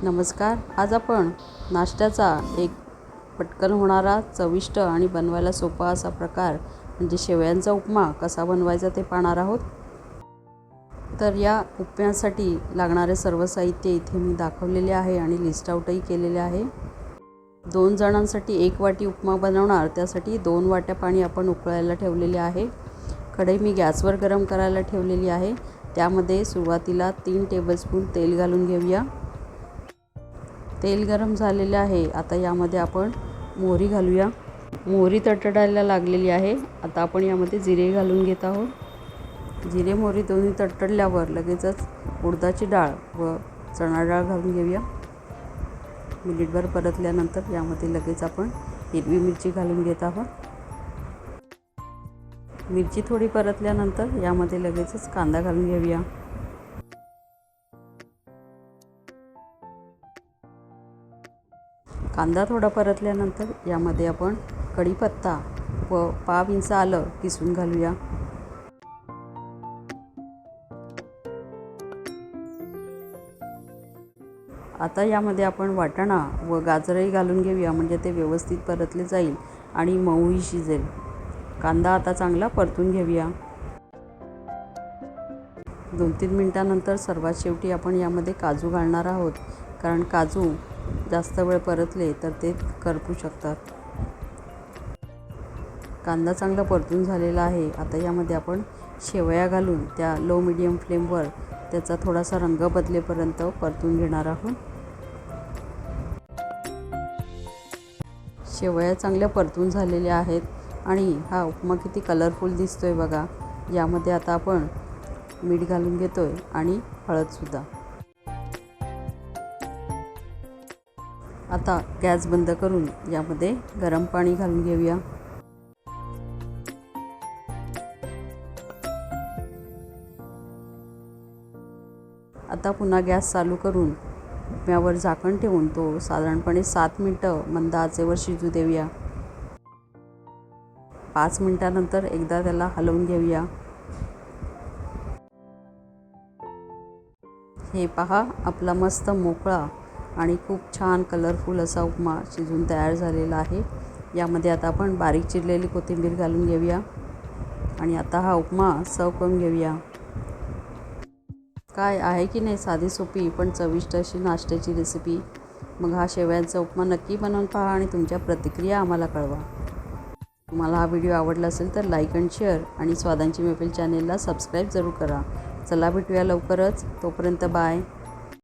नमस्कार. आज आपण नाश्त्याचा एक पटकन होणारा, चविष्ट आणि बनवायला सोपा असा प्रकार म्हणजे शेवयांचा उपमा कसा बनवायचा ते पाहणार आहोत. तर या उपम्यासाठी लागणारे सर्व साहित्य इथे मी दाखवलेले आहे आणि लिस्ट आउटही केलेले आहे. 2 जणांसाठी 1 वाटी उपमा बनवणार, त्यासाठी 2 वाट्या पाणी आपण उकळायला ठेवलेले आहे. कढई मी गॅसवर गरम करायला ठेवलेली आहे. त्यामध्ये सुरुवातीला 3 टेबलस्पून तेल घालून घेऊया. तेल गरम झालेले आहे. आता यामध्ये आपण मोहरी घालूया. मोहरी तडतडायला लागलेली आहे. आता आपण यामध्ये जिरे घालून घेत आहोत. जिरे मोहरी दोन्ही तडतडल्यावर लगेचच उडदाची डाळ व चणा डाळ घालून घेऊया. मिनिटभर परतल्यानंतर यामध्ये लगेच आपण हिरवी मिरची घालून घेत आहोत. मिरची थोडी परतल्यानंतर यामध्ये लगेचच कांदा घालून घेऊया. कांदा थोडा परतल्यानंतर यामध्ये आपण कढीपत्ता व पाव इंच आलं किसून घालूया. आता यामध्ये आपण वाटाणा व गाजरही घालून घेऊया, म्हणजे ते व्यवस्थित परतले जाईल आणि मऊही शिजेल. कांदा आता चांगला परतून घेऊया. 2-3 मिनिटांनंतर सर्वात शेवटी आपण यामध्ये काजू घालणार आहोत, कारण काजू जास्त वेळ परतले तर ते करपू शकतात. कांदा चांगला परतून झालेला आहे. आता यामध्ये आपण शेवया घालून त्या लो मीडियम फ्लेमवर त्याचा थोडासा रंग बदलेपर्यंत परतून घेणार आहोत. शेवया चांगल्या परतून झालेल्या आहेत आणि हा उपमा किती कलरफुल दिसतोय बघा. यामध्ये आता आपण मीठ घालून घेतोय आणि हळदसुद्धा. आता गॅस बंद करून यामध्ये गरम पाणी घालून घेऊया. आता पुन्हा गॅस चालू करून उपम्यावर झाकण ठेवून तो साधारणपणे 7 मिनिटं मंद आचेवर शिजू देऊया. 5 मिनिटांनंतर एकदा त्याला हलवून घेऊया. हे पहा, आपला मस्त मोकळा आणि खूप छान कलरफुल असा उपमा शिजून तयार झालेला आहे. यामध्ये आता आपण बारीक चिरलेली कोथिंबीर घालून घेऊया आणि आता हा उपमा सर्व करून घेऊया. काय आहे की नाही साधी सोपी पण चविष्ट अशी नाश्त्याची रेसिपी. मग हा शेवयांचा उपमा नक्की बनवून पहा आणि तुमच्या प्रतिक्रिया आम्हाला कळवा. तुम्हाला हा व्हिडिओ आवडला असेल तर लाईक आणि शेअर आणि स्वादांची मैफिल चॅनेलला सबस्क्राईब जरूर करा. चला भेटूया लवकरच. तोपर्यंत बाय.